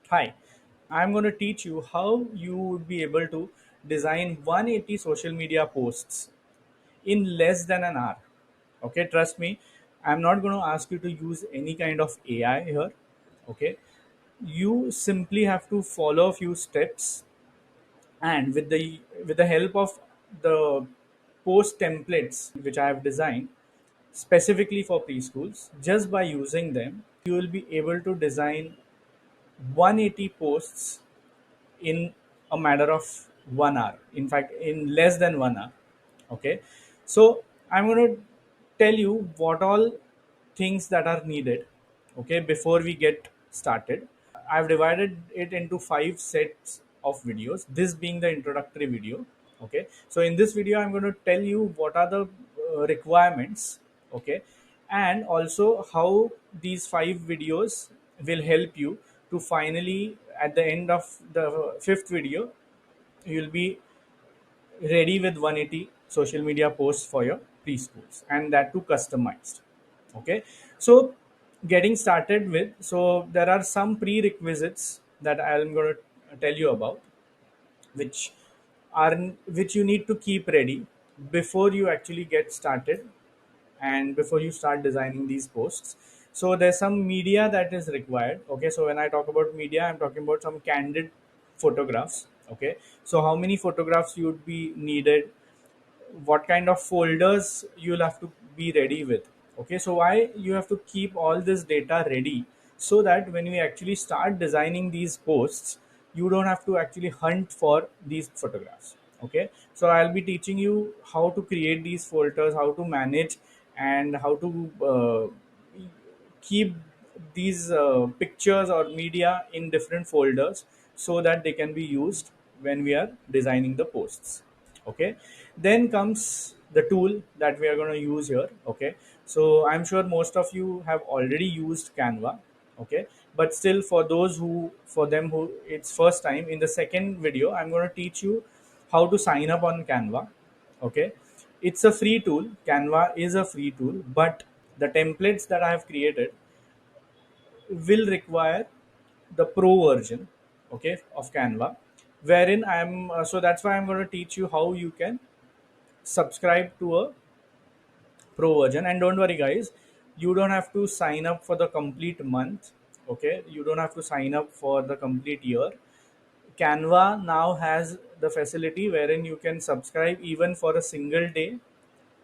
Hi, I'm going to teach you how you would be able to design 180 social media posts in less than an hour. Okay, trust me, I'm not going to ask you to use any kind of AI here. Okay, you simply have to follow a few steps, and with the help of the post templates which I have designed specifically for preschools, just by using them, you will be able to design 180 posts in a matter of 1 hour, in fact in less than 1 hour. Okay, so I'm going to tell you what all things that are needed, okay, before we get started. I've divided it into 5 sets of videos, this being the introductory video. Okay, so in this video I'm going to tell you what are the requirements, okay, and also how these 5 videos will help you to finally, at the end of the fifth video, you'll be ready with 180 social media posts for your preschools, and that too customized. Okay, so getting started with, so there are some prerequisites that I'm going to tell you about, which are which you need to keep ready before you actually get started and before you start designing these posts. So there's some media that is required. Okay, so when I talk about media, I'm talking about some candid photographs. Okay, so how many photographs you would be needed, what kind of folders you'll have to be ready with. Okay, so why you have to keep all this data ready, so that when we actually start designing these posts, you don't have to actually hunt for these photographs. Okay, so I'll be teaching you how to create these folders, how to manage, and how to keep these pictures or media in different folders, so that they can be used when we are designing the posts. Okay, then comes the tool that we are going to use here. Okay, so I'm sure most of you have already used Canva. Okay, but still, for those who, for them who it's first time, in the second video I'm going to teach you how to sign up on Canva. Okay, it's a free tool. Canva is a free tool, but the templates that I have created will require the pro version, okay, of Canva, wherein I'm so that's why I'm going to teach you how you can subscribe to a pro version. And don't worry guys, you don't have to sign up for the complete month. Okay, you don't have to sign up for the complete year. Canva now has the facility wherein you can subscribe even for a single day,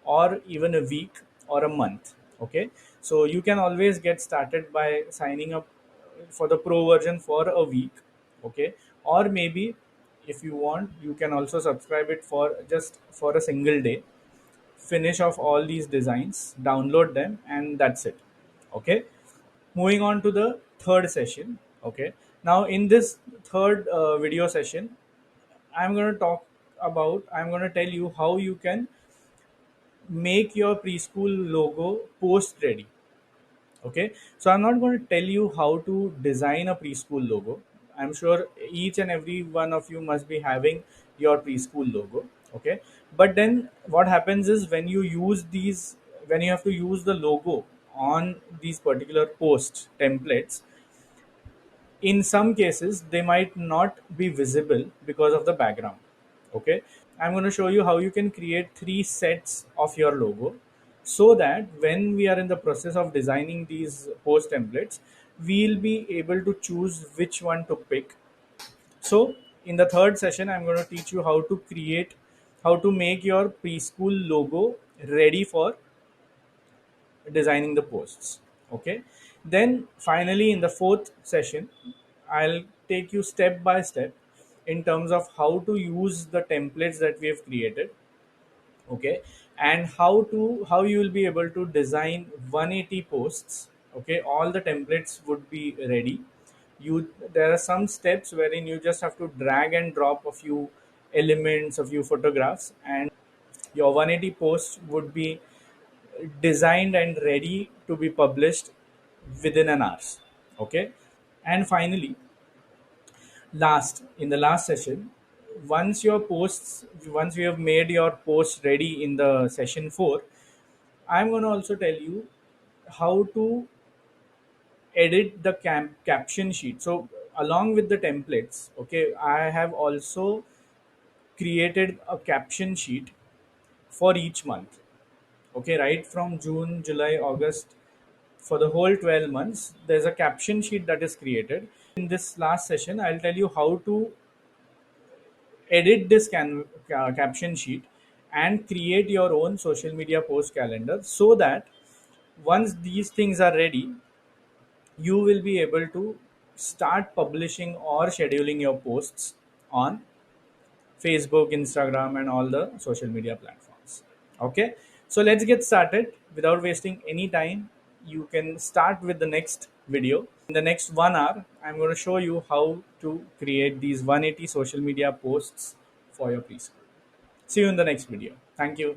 or even a week, or a month. Okay, so you can always get started by signing up for the pro version for a week. Okay, or maybe if you want, you can also subscribe it for just for a single day, finish off all these designs, download them, and that's it. Okay, moving on to the third session. Okay, now in this third video session, I'm going to tell you how you can make your preschool logo post ready. Okay, so I'm not going to tell you how to design a preschool logo. I'm sure each and every one of you must be having your preschool logo. Okay, but then what happens is, when you have to use the logo on these particular post templates, in some cases they might not be visible because of the background. Okay, I'm going to show you how you can create 3 sets of your logo, so that when we are in the process of designing these post templates, we'll be able to choose which one to pick. So in the third session, I'm going to teach you how to make your preschool logo ready for designing the posts. Okay, then finally in the fourth session, I'll take you step by step in terms of how to use the templates that we have created. Okay, and how you will be able to design 180 posts. Okay, all the templates would be ready. You There are some steps wherein you just have to drag and drop a few elements, a few photographs, and your 180 posts would be designed and ready to be published within an hour. Okay, and finally, in the last session, once you have made your post ready in the session 4, I'm going to also tell you how to edit the caption sheet. So along with the templates, okay, I have also created a caption sheet for each month. Okay, right from June, July, August, for the whole 12 months, there's a caption sheet that is created. In this last session, I'll tell you how to edit this caption sheet and create your own social media post calendar, so that once these things are ready, you will be able to start publishing or scheduling your posts on Facebook, Instagram, and all the social media platforms. Okay, so let's get started without wasting any time. You can start with the next video. In the next 1 hour, I'm going to show you how to create these 180 social media posts for your preschool. See you in the next video. Thank you.